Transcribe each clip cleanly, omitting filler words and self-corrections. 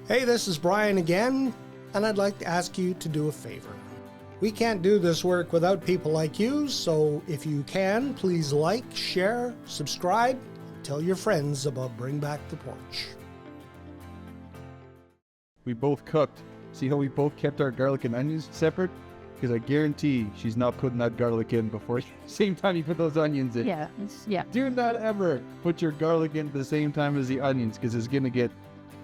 Hey, this is Brian again, and I'd like to ask you to do a favor. We can't do this work without people like you, so if you can, please like, share, subscribe, tell your friends about Bring Back the Porch. We both cooked. See how we both kept our garlic and onions separate? Because I guarantee she's not putting that garlic in before same time you put those onions in. Yeah. Do not ever put your garlic in at the same time as the onions, because it's going to get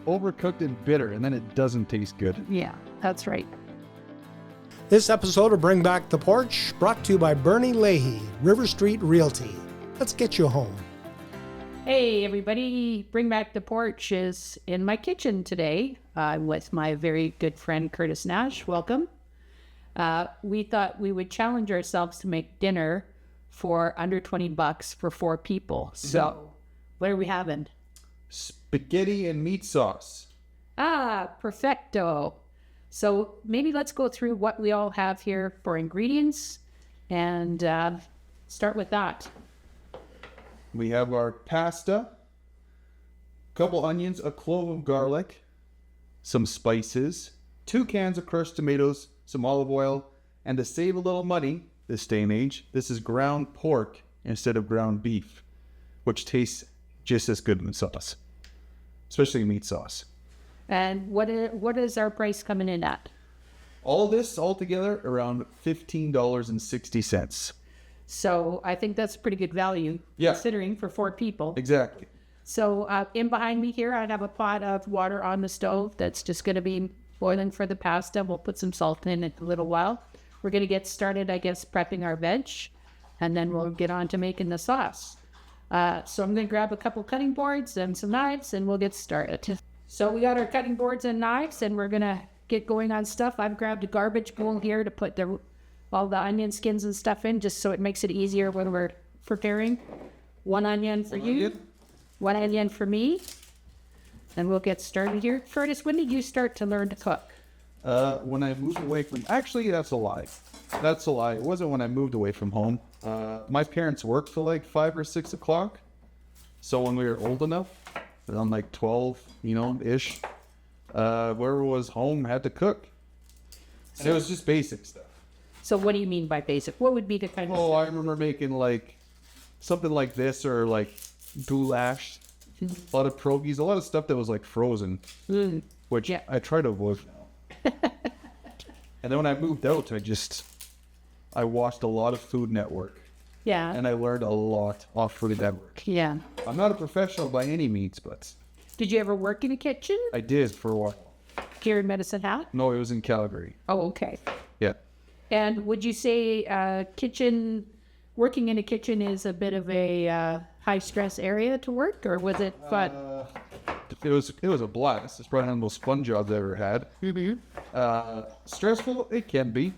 overcooked and bitter, and then it doesn't taste good. Yeah, that's right. This episode of Bring Back the Porch brought to you by Bernie Leahy, River Street Realty. Let's get you home. Hey, everybody. Bring Back the Porch is in my kitchen today. I'm with my very good friend, Curtis Nash. Welcome. We thought we would challenge ourselves to make dinner for under $20 for 4 people. So, what are we having? Spaghetti and meat sauce. Perfecto. So maybe let's go through what we all have here for ingredients and start with that. We have our pasta, a couple onions, a clove of garlic, some spices, 2 cans of crushed tomatoes, some olive oil, and to save a little money this day and age, this is ground pork instead of ground beef, which tastes just as good in the sauce, especially meat sauce. And what is our price coming in at? All this all together around $15.60. So I think that's a pretty good value, considering for 4 people. Exactly. So in behind me here, I have a pot of water on the stove that's just going to be boiling for the pasta. We'll put some salt in it a little while. We're going to get started, I guess, prepping our veg, and then we'll get on to making the sauce. So I'm going to grab a couple cutting boards and some knives, and we'll get started. So we got our cutting boards and knives, and we're going to get going on stuff. I've grabbed a garbage bowl here to put all the onion skins and stuff in, just so it makes it easier when we're preparing. 1 onion for you, 1 onion for me, and we'll get started here. Curtis, when did you start to learn to cook? When I moved away from... Actually, that's a lie. That's a lie. It wasn't when I moved away from home. My parents worked till like 5 or 6 o'clock. So when we were old enough, I'm like 12, ish, whoever was home had to cook. And it was just basic stuff. So what do you mean by basic? What would be the kind of... Oh, I remember making like something like this, or like goulash, a lot of pierogies, a lot of stuff that was like frozen, which I try to avoid now. And then when I moved out, I watched a lot of Food Network. Yeah. And I learned a lot off Food Network. Yeah. I'm not a professional by any means, but... Did you ever work in a kitchen? I did for a while. Here in Medicine Hat? No, it was in Calgary. Oh, okay. Yeah. And would you say working in a kitchen is a bit of a high-stress area to work, or was it fun? It was a blast. It's probably one of the most fun jobs I've ever had. Stressful? It can be.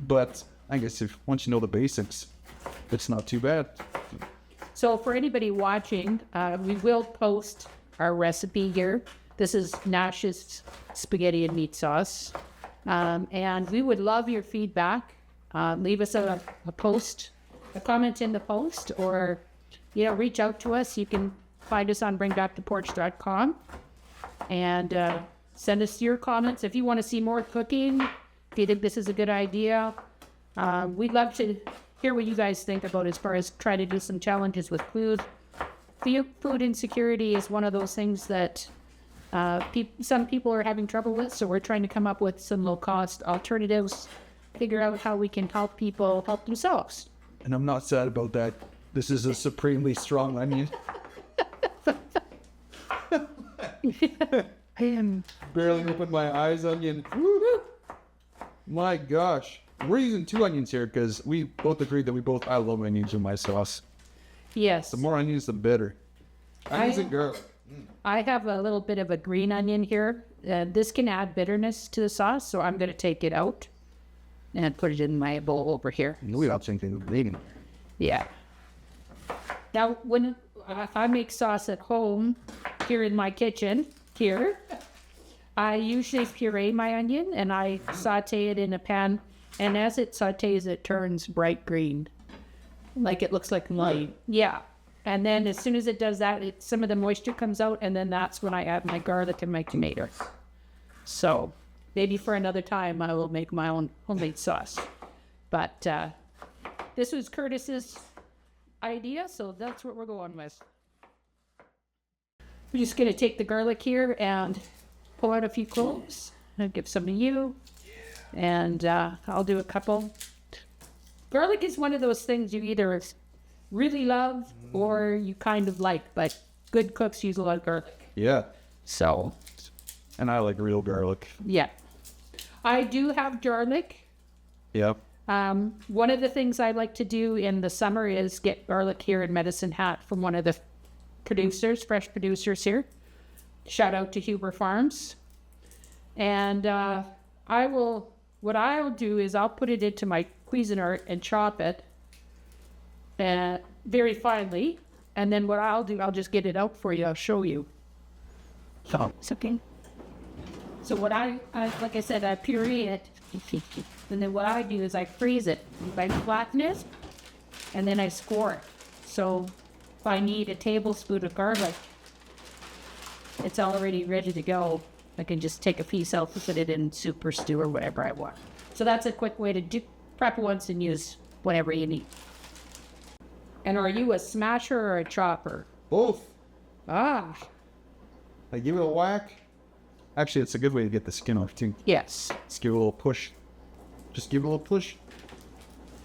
But I guess once you know the basics, it's not too bad. So for anybody watching, we will post our recipe here. This is Nash's spaghetti and meat sauce. And we would love your feedback. Leave us a comment in the post, or, reach out to us. You can find us on bringbacktheporch.com and send us your comments. If you want to see more cooking, if you think this is a good idea, we'd love to hear what you guys think about as far as trying to do some challenges with food. Food insecurity is one of those things that some people are having trouble with, so we're trying to come up with some low-cost alternatives, figure out how we can help people help themselves. And I'm not sad about that. This is a supremely strong onion. I am barely opened my eyes, onion. My gosh. We're using 2 onions here because we both agreed that I love onions in my sauce. Yes. The more onions, the better. Onions and garlic. I have a little bit of a green onion here. This can add bitterness to the sauce, so I'm going to take it out and put it in my bowl over here. We don't think they're bleeding. Yeah. Now, when I make sauce at home, here in my kitchen, I usually puree my onion and I saute it in a pan. And as it sautés, it turns bright green. Like it looks like light. Yeah. And then as soon as it does that, some of the moisture comes out, and then that's when I add my garlic and my tomato. So maybe for another time I will make my own homemade sauce. But this was Curtis's idea, so that's what we're going with. We're just going to take the garlic here and pull out a few cloves. I'll give some to you, and I'll do a couple. Garlic is one of those things you either really love or you kind of like, but good cooks use a lot of garlic. Yeah. So. And I like real garlic. Yeah. I do have garlic. Yep. One of the things I like to do in the summer is get garlic here in Medicine Hat from one of the fresh producers here. Shout out to Huber Farms. And what I'll do is I'll put it into my Cuisinart and chop it very finely. And then what I'll do, I'll just get it out for you. I'll show you. So it's okay. So what I like I said, I puree it. And then what I do is I freeze it by flatten it, and then I score it. So if I need a tablespoon of garlic, it's already ready to go. I can just take a piece out, put it in soup or stew or whatever I want. So that's a quick way to prep once and use whatever you need. And are you a smasher or a chopper? Both. Ah. I give it a whack. Actually, it's a good way to get the skin off too. Yes. Just give it a little push. Just give it a little push.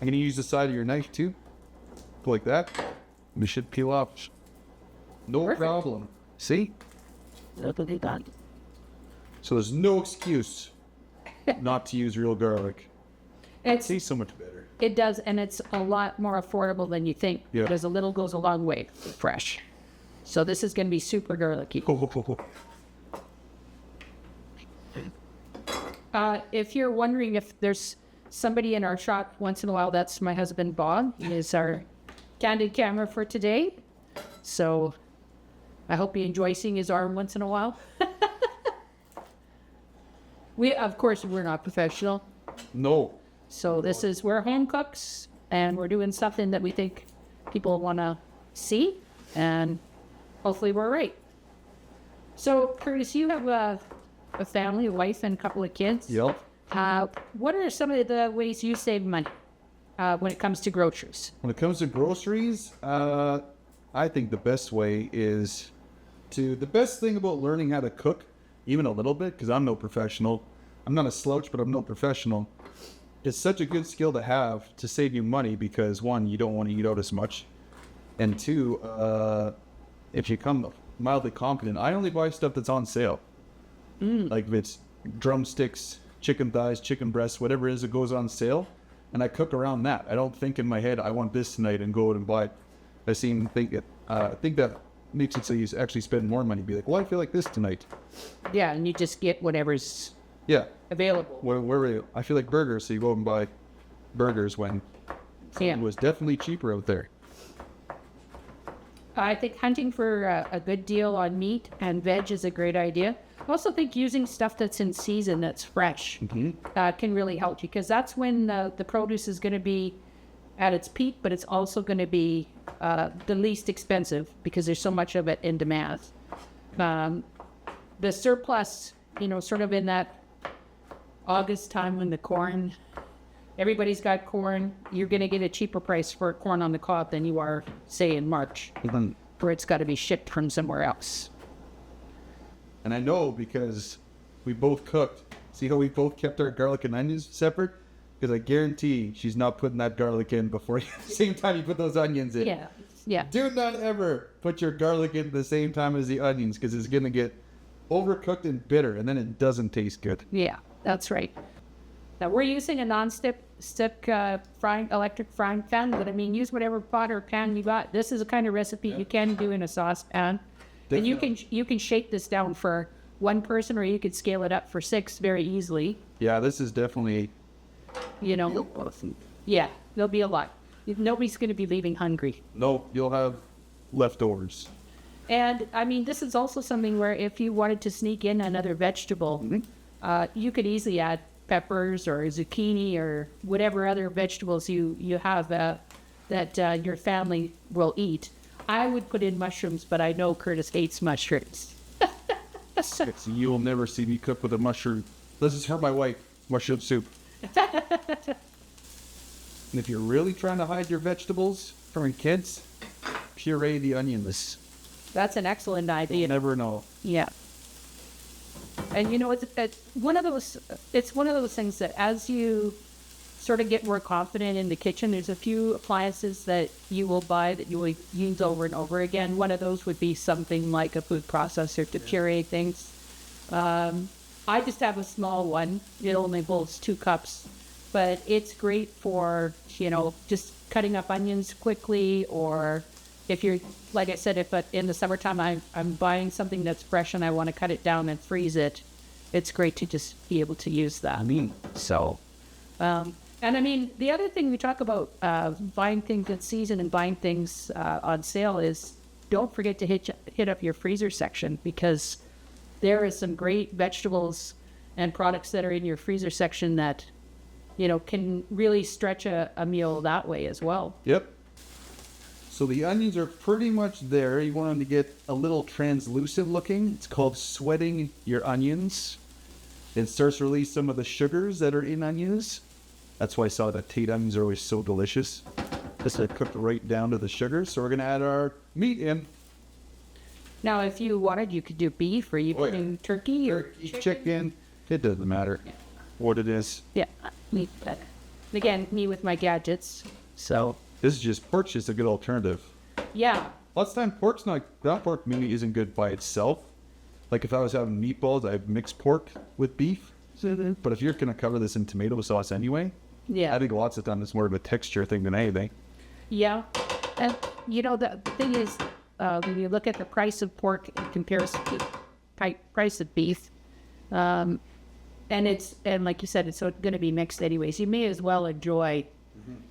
I'm going to use the side of your knife too. Go like that. We should peel off. No Perfect. problem. See? Lovely done. So there's no excuse not to use real garlic. It tastes so much better. It does, and it's a lot more affordable than you think. Yeah. Because a little goes a long way. Fresh. So this is going to be super garlicky. If you're wondering if there's somebody in our shop once in a while, that's my husband, Bob. He is our candid camera for today. So I hope you enjoy seeing his arm once in a while. Of course, we're not professional. No. So we're home cooks, and we're doing something that we think people want to see, and hopefully we're right. So, Curtis, you have a family, a wife, and a couple of kids. Yep. What are some of the ways you save money when it comes to groceries? When it comes to groceries, I think the best way is the best thing about learning how to cook, even a little bit, because I'm no professional. I'm not a slouch, but I'm no professional. It's such a good skill to have to save you money because, one, you don't want to eat out as much. And two, if you come mildly competent, I only buy stuff that's on sale. Like if it's drumsticks, chicken thighs, chicken breasts, whatever it is that goes on sale, and I cook around that. I don't think in my head, I want this tonight and go out and buy it. I think that makes it so you actually spend more money. Be like, well, I feel like this tonight. Yeah, and you just get whatever's available. Where I feel like burgers, so you go out and buy burgers when it was definitely cheaper out there. I think hunting for a good deal on meat and veg is a great idea. I also think using stuff that's in season, that's fresh, can really help you, because that's when the produce is going to be at its peak, but it's also going to be the least expensive because there's so much of it in demand. The surplus, sort of in that August time when the corn, everybody's got corn, you're going to get a cheaper price for corn on the cob than you are, say, in March, where it's got to be shipped from somewhere else. And I know because we both cooked. See how we both kept our garlic and onions separate? Because I guarantee she's not putting that garlic in before the same time you put those onions in. Yeah. Do not ever put your garlic in the same time as the onions, because it's going to get overcooked and bitter, and then it doesn't taste good. Yeah, that's right. Now, we're using a non-stick electric frying pan, but use whatever pot or pan you got. This is a kind of recipe you can do in a saucepan. Definitely. And you can shake this down for one person, or you could scale it up for 6 very easily. Yeah, this is definitely... Yeah, there'll be a lot. Nobody's going to be leaving hungry. No, you'll have leftovers. And, this is also something where if you wanted to sneak in another vegetable, you could easily add peppers or zucchini or whatever other vegetables you have that your family will eat. I would put in mushrooms, but I know Curtis hates mushrooms. So you'll never see me cook with a mushroom. This is for my wife, mushroom soup. And if you're really trying to hide your vegetables from your kids, puree the onions. That's an excellent idea. You'll never know. Yeah. And you know, it's one of those things that as you sort of get more confident in the kitchen, there's a few appliances that you will buy that you will use over and over again. One of those would be something like a food processor to puree things. I just have a small one. It only holds 2 cups, but it's great for, you know, just cutting up onions quickly, or if you're, like I said, if in the summertime I'm buying something that's fresh and I want to cut it down and freeze it, it's great to just be able to use that. And I mean, the other thing we talk about buying things in season and buying things on sale is don't forget to hit up your freezer section, because there is some great vegetables and products that are in your freezer section that, you know, can really stretch a meal that way as well. Yep. So the onions are pretty much there. You want them to get a little translucent looking. It's called sweating your onions. It starts to release some of the sugars that are in onions. That's why I saw that Tate onions are always so delicious. This is cooked right down to the sugars. So we're going to add our meat in. Now, if you wanted, you could do beef, or you could do turkey or chicken. It doesn't matter what it is. Yeah, meat. Again, me with my gadgets. So this is just Porch is a good alternative. Yeah. Lots of time pork maybe isn't good by itself. Like if I was having meatballs, I'd mix pork with beef. But if you're going to cover this in tomato sauce anyway, yeah, I think lots of times it's more of a texture thing than anything. Yeah. And, you know, the thing is, when you look at the price of pork in comparison to the price of beef, and like you said, it's going to be mixed anyways, you may as well enjoy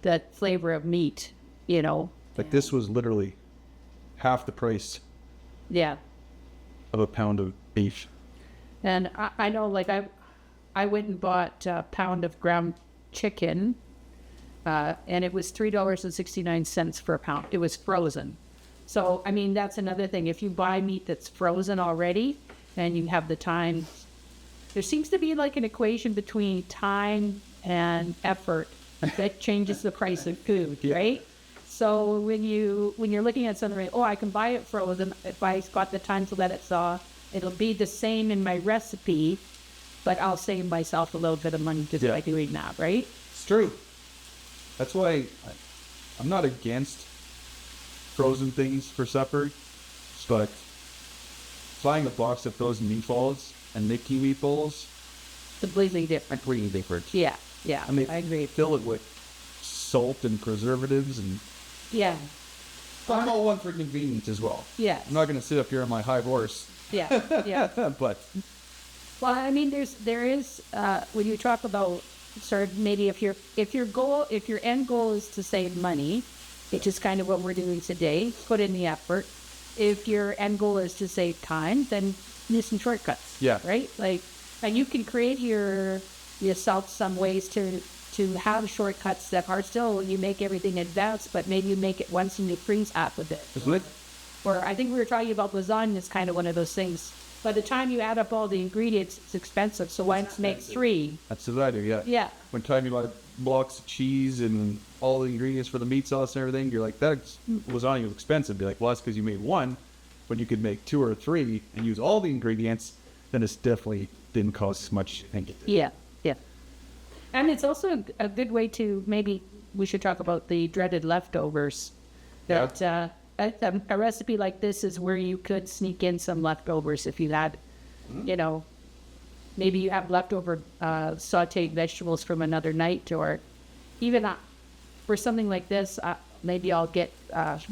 that flavor of meat, you know. Like this was literally half the price. Yeah. Of a pound of beef. And I know, like, I went and bought a pound of ground chicken, and it was $3.69 for a pound. It was frozen. So, I mean, that's another thing. If you buy meat that's frozen already and you have the time, there seems to be like an equation between time and effort that changes the price of food, right? So when you're looking at something like, oh, I can buy it frozen. If I got the time to let it thaw, it'll be the same in my recipe, but I'll save myself a little bit of money just by doing that, right? It's true. That's why I'm not against frozen things for supper, but buying a box of frozen meatballs and making meatballs, completely different. Completely different. Yeah, and they I agree. Fill it with salt and preservatives and. Yeah. I'm all one for convenience as well. Yeah. I'm not going to sit up here on my high horse. Yeah. But. Well, I mean, there is when you talk about sort of maybe if your end goal is to save money, which is kind of what we're doing today, put in the effort. If your end goal is to save time, then use some shortcuts. Yeah. Right? Like, and you can create yourself some ways to have shortcuts that are still, you make everything advanced, but maybe you make it once and you freeze half of it. Isn't it? Or I think we were talking about lasagna is kind of one of those things. By the time you add up all the ingredients, it's expensive. So why not make 3? That's what I do, yeah. Yeah. When time you buy blocks of cheese and all the ingredients for the meat sauce and everything, you're like, that lasagna was expensive. Be like, well, that's because you made 1, when you could make 2 or 3 and use all the ingredients, then it's definitely didn't cost much. Yeah. And it's also a good way to, maybe we should talk about the dreaded leftovers. That a recipe like this is where you could sneak in some leftovers if you had, you know, maybe you have leftover sauteed vegetables from another night, or even for something like this, maybe I'll get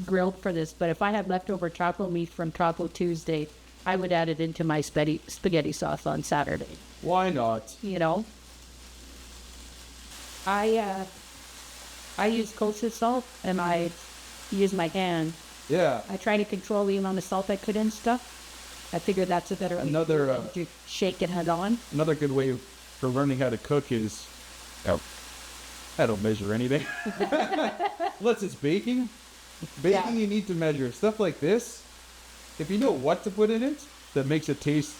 grilled for this. But if I had leftover taco meat from Taco Tuesday, I would add it into my spaghetti sauce on Saturday. Why not? You know, I use kosher salt and I use my hand. Yeah. I try to control the amount of salt I put in stuff. I figure that's a better way to shake it head on. Another good way for learning how to cook is, I don't measure anything. Unless it's baking. Baking, you need to measure. Stuff like this, if you know what to put in it, that makes it taste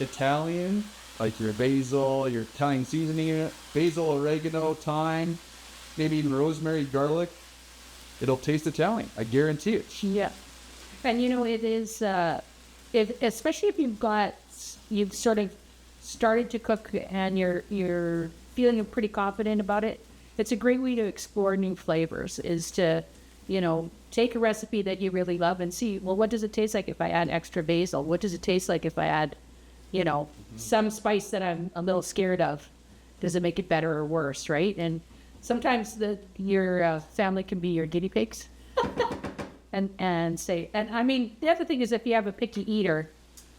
Italian, like your basil, your Italian seasoning, basil, oregano, thyme, maybe even rosemary, garlic, it'll taste Italian. I guarantee it. Yeah. And it is, especially if you've sort of started to cook and you're feeling pretty confident about it, it's a great way to explore new flavors, is to, take a recipe that you really love and see, well, what does it taste like if I add extra basil? What does it taste like if I add, some spice that I'm a little scared of? Does it make it better or worse, right? And sometimes your family can be your guinea pigs. and I mean, the other thing is, if you have a picky eater,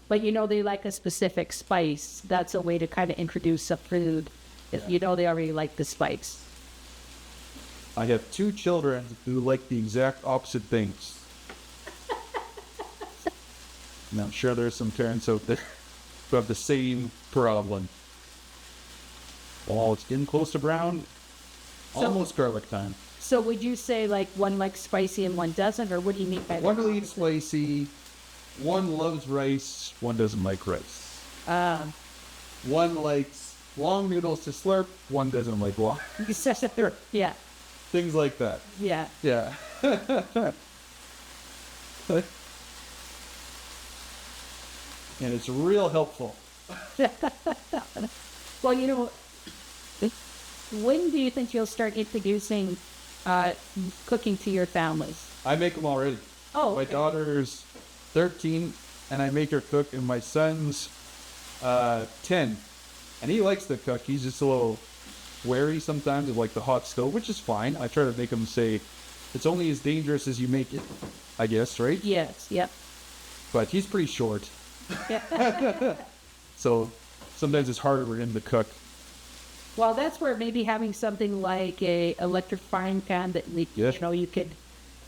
but they like a specific spice, that's a way to kind of introduce a food if they already like the spice. I have 2 children who like the exact opposite things. And I'm sure there's some parents out there who have the same problem. Oh, it's getting close to brown. Almost garlic time. So would you say like one likes spicy and one doesn't, or what do you mean by that? One will eat spicy, one loves rice, one doesn't like rice. One likes long noodles to slurp, one doesn't like long. Yeah. Things like that. Yeah. Yeah. And it's real helpful. Well, when do you think you'll start introducing cooking to your families? I make them already. Oh, My daughter's 13, and I make her cook, and my son's 10. And he likes to cook. He's just a little wary sometimes of like the hot stove, which is fine. I try to make him say, it's only as dangerous as you make it, I guess, right? Yes, yep. But he's pretty short. Yeah. So sometimes it's harder for him to cook. Well, that's where maybe having something like a electric frying pan that you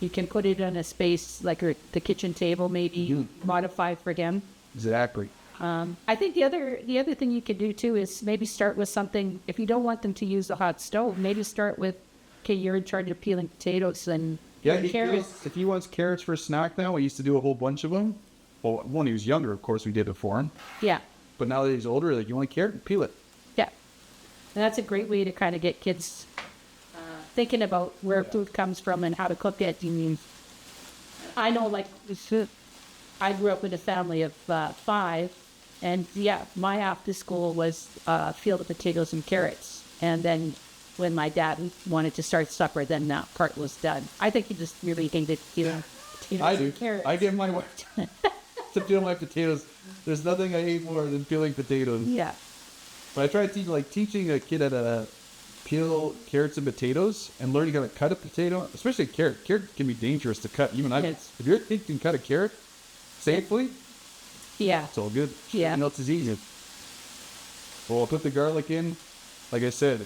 can put it on a space like the kitchen table, maybe modify for him. Exactly. I think the other thing you could do too is maybe start with something. If you don't want them to use the hot stove, maybe start with, okay, you're in charge of peeling potatoes and carrots. If he wants carrots for a snack now, I used to do a whole bunch of them. Well, when he was younger, of course, we did it for him. Yeah. But now that he's older, like, you want a carrot? Peel it. Yeah. And that's a great way to kind of get kids thinking about where food comes from and how to cook it. I know, like, I grew up with a family of 5, and my after school was field of potatoes and carrots. And then when my dad wanted to start supper, then that part was done. I think he just really hated potatoes and carrots. I give my wife to peel my potatoes. There's nothing I hate more than peeling potatoes. Yeah. But I try to teaching a kid how to peel carrots and potatoes and learning how to cut a potato, especially a carrot. Carrot can be dangerous to cut. If your kid can cut a carrot safely, it's all good. Yeah. Everything else is easy. Well, I'll put the garlic in. Like I said,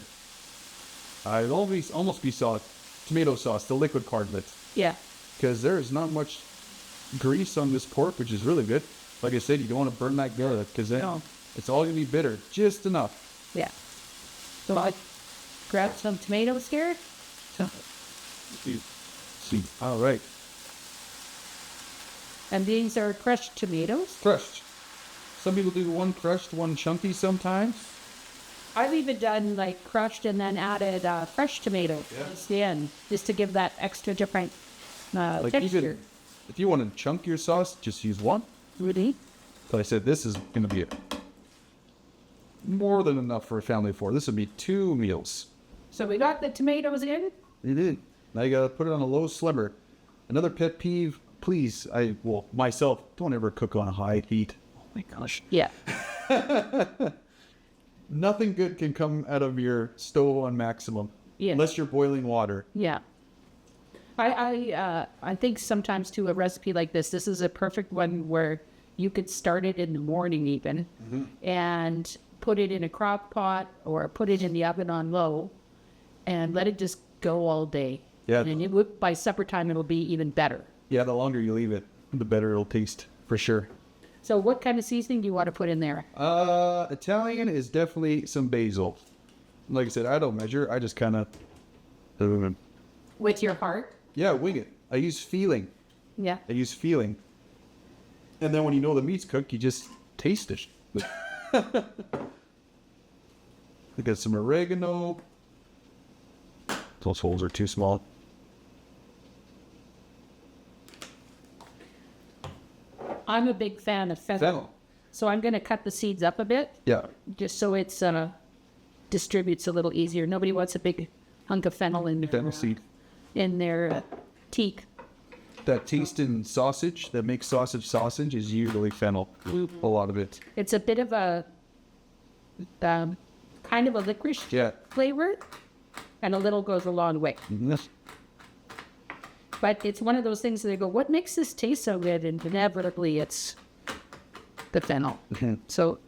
I'd almost be tomato sauce, the liquid part of it. Yeah. Because there is not much grease on this pork, which is really good. Like I said, you don't want to burn that garlic because then it's all going to be bitter, just enough. Yeah. So I grab some tomatoes here. See. All right. And these are crushed tomatoes. Crushed. Some people do one crushed, one chunky sometimes. I've even done like crushed and then added fresh tomatoes at the end, just to give that extra different texture. Even if you want to chunk your sauce, just use one. Really? So I said this is going to be more than enough for a family of 4. This would be 2 meals. So we got the tomatoes in. You did. Now you got to put it on a low simmer. Another pet peeve, please. Myself, don't ever cook on high heat. Oh my gosh. Yeah. Nothing good can come out of your stove on maximum. Yeah. Unless you're boiling water. Yeah. I think sometimes too a recipe like this is a perfect one where you could start it in the morning even and put it in a crock pot or put it in the oven on low and let it just go all day. Yeah. And by supper time it'll be even better. Yeah, the longer you leave it, the better it'll taste for sure. So what kind of seasoning do you want to put in there? Italian is definitely some basil. Like I said, I don't measure. I just kind of... With your heart? Yeah, wing it. I use feeling. Yeah. I use feeling. And then when you know the meat's cooked, you just taste it. I got some oregano. Those holes are too small. I'm a big fan of fennel. Fennel. So I'm going to cut the seeds up a bit. Yeah. Just so it's distributes a little easier. Nobody wants a big hunk of fennel in Fennel seed. in their teak. That taste in sausage that makes sausage is usually fennel. A lot of it. It's a bit of a kind of a licorice flavor, and a little goes a long way. Yes. But it's one of those things that they go, what makes this taste so good? And inevitably it's the fennel. So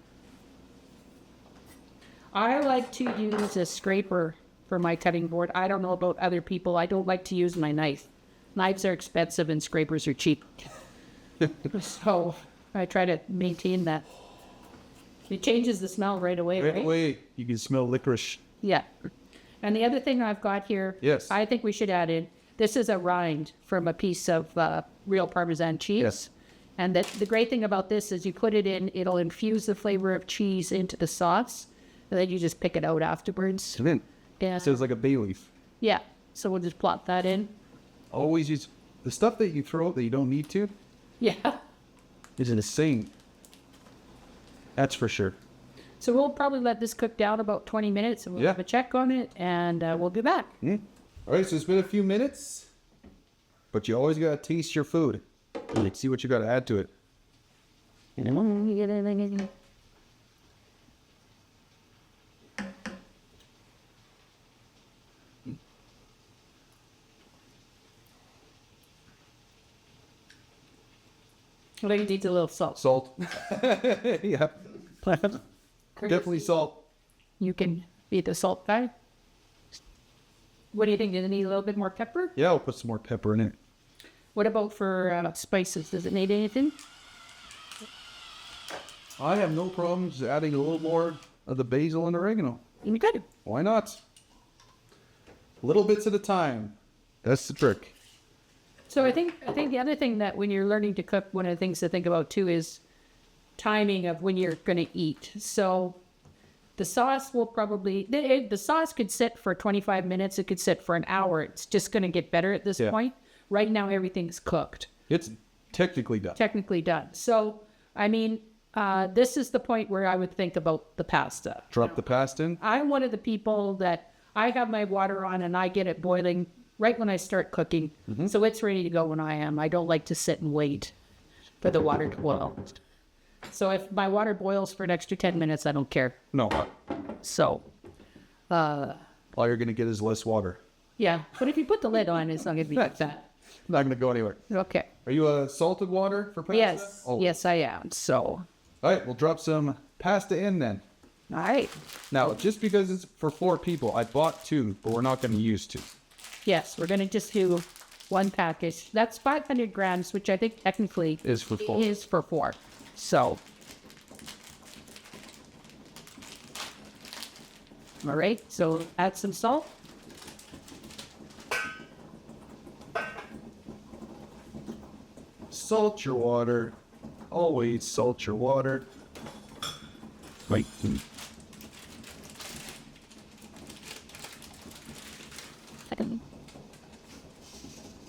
I like to use a scraper for my cutting board. I don't know about other people. I don't like to use my knife. Knives are expensive and scrapers are cheap. So I try to maintain that. It changes the smell right away, Right right? away, you can smell licorice. Yeah. And the other thing I've got here, Yes. I think we should add in, this is a rind from a piece of real Parmesan cheese. Yes. And the great thing about this is you put it in, it'll infuse the flavor of cheese into the sauce, and then you just pick it out afterwards. And then, Yeah. so it's like a bay leaf. Yeah. So we'll just plop that in. Always use the stuff that you throw out that you don't need to Yeah. is insane. That's for sure. So we'll probably let this cook down about 20 minutes, and we'll have a check on it, and we'll be back. All right, so it's been a few minutes, but you always gotta taste your food. Like, see what you gotta add to it. I think it needs a little salt. Salt. Yeah, definitely salt. You can be the salt guy. What do you think? Does it need a little bit more pepper? Yeah, I'll put some more pepper in it. What about for spices? Does it need anything? I have no problems adding a little more of the basil and oregano. You good. Why not? Little bits at a time. That's the trick. So I think the other thing that when you're learning to cook, one of the things to think about too is timing of when you're going to eat. So the sauce will probably, the sauce could sit for 25 minutes. It could sit for an hour. It's just going to get better at this point. Right now, everything's cooked. It's technically done. Technically done. So, I mean, this is the point where I would think about the pasta. Drop the pasta in. I'm one of the people that I have my water on and I get it boiling right when I start cooking. So it's ready to go when I am. I don't like to sit and wait for the water to boil. So if my water boils for an extra 10 minutes, I don't care. No. So, All you're going to get is less water. yeah. But if you put the lid on, it's not going to be like that. Not going to go anywhere. Okay. Are you a salted water for pasta? Yes. Oh. Yes, I am. So, All right, we'll drop some pasta in then. all right. Now, just because it's for 4 people, I bought 2, but we're not going to use 2. Yes, we're going to just do one package. That's 500 grams, which I think technically Is for 4. is for 4. So, all right. So add some salt. Salt your water. Always salt your water. Right.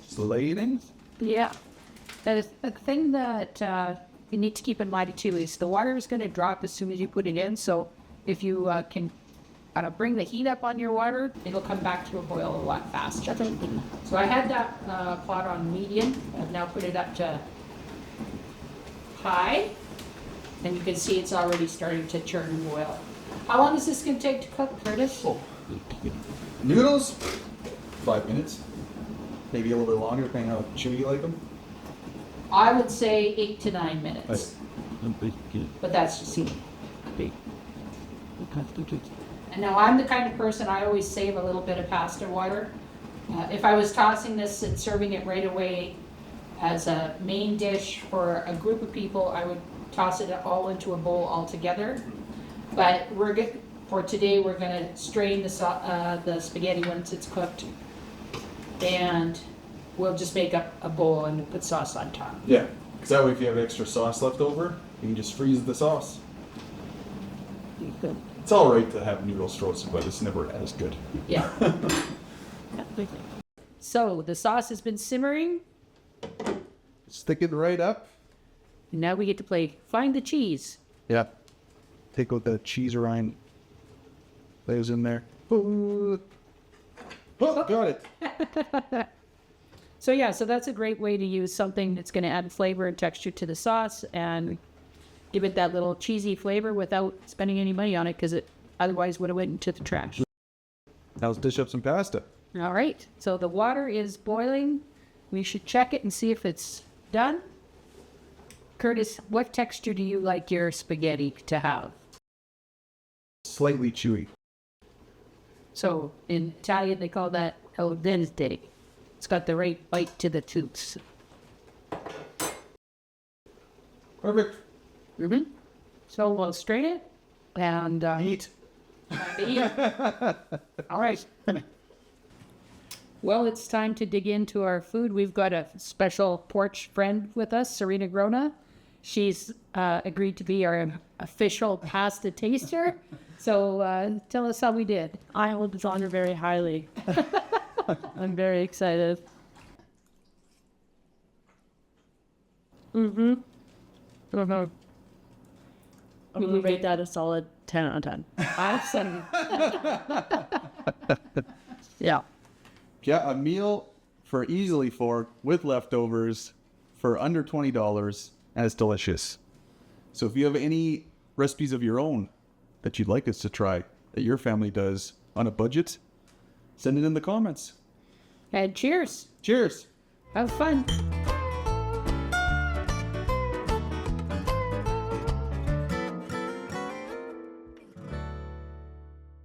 Slating? Yeah. The thing that you need to keep in mind too is the water is going to drop as soon as you put it in. So if you can bring the heat up on your water, it'll come back to a boil a lot faster. So I had that pot on medium. I've now put it up to high. And you can see it's already starting to churn and boil. How long is this going to take to cook, Curtis? Noodles? 5 minutes. Maybe a little bit longer, depending on how chewy you like them. I would say 8 to 9 minutes. But that's just me. And now I'm the kind of person, I always save a little bit of pasta water. If I was tossing this and serving it right away as a main dish for a group of people, I would toss it all into a bowl all together. But for today, we're going to strain the spaghetti once it's cooked. And we'll just make up a bowl and put sauce on top. Yeah, because that way if you have extra sauce left over, you can just freeze the sauce. Good. It's all right to have noodles roasted, but it's never as good. Yeah. So the sauce has been simmering. Stick it right up. And now we get to play Find the Cheese. Yeah. Take out the cheese rind. Lays in there. Oh, got it. So yeah, so that's a great way to use something that's going to add flavor and texture to the sauce and give it that little cheesy flavor without spending any money on it, because it otherwise would have went into the trash. Now let's dish up some pasta. All right, so the water is boiling. We should check it and see if it's done. Curtis, what texture do you like your spaghetti to have? Slightly chewy. So in Italian, they call that al dente. It's got the right bite to the tooth. Perfect. Mm-hmm. So we'll strain it and Eat. All right. Well, it's time to dig into our food. We've got a special Porch friend with us, Serena Grona. She's agreed to be our official pasta taster. So tell us how we did. I hold this honor very highly. I'm very excited. Mm-hmm. I'm gonna rate that a solid 10 out of 10. Awesome. Yeah. Yeah, a meal for easily four with leftovers for under $20, and it's delicious. So if you have any recipes of your own that you'd like us to try, that your family does on a budget, send it in the comments. And cheers. Cheers. Have fun.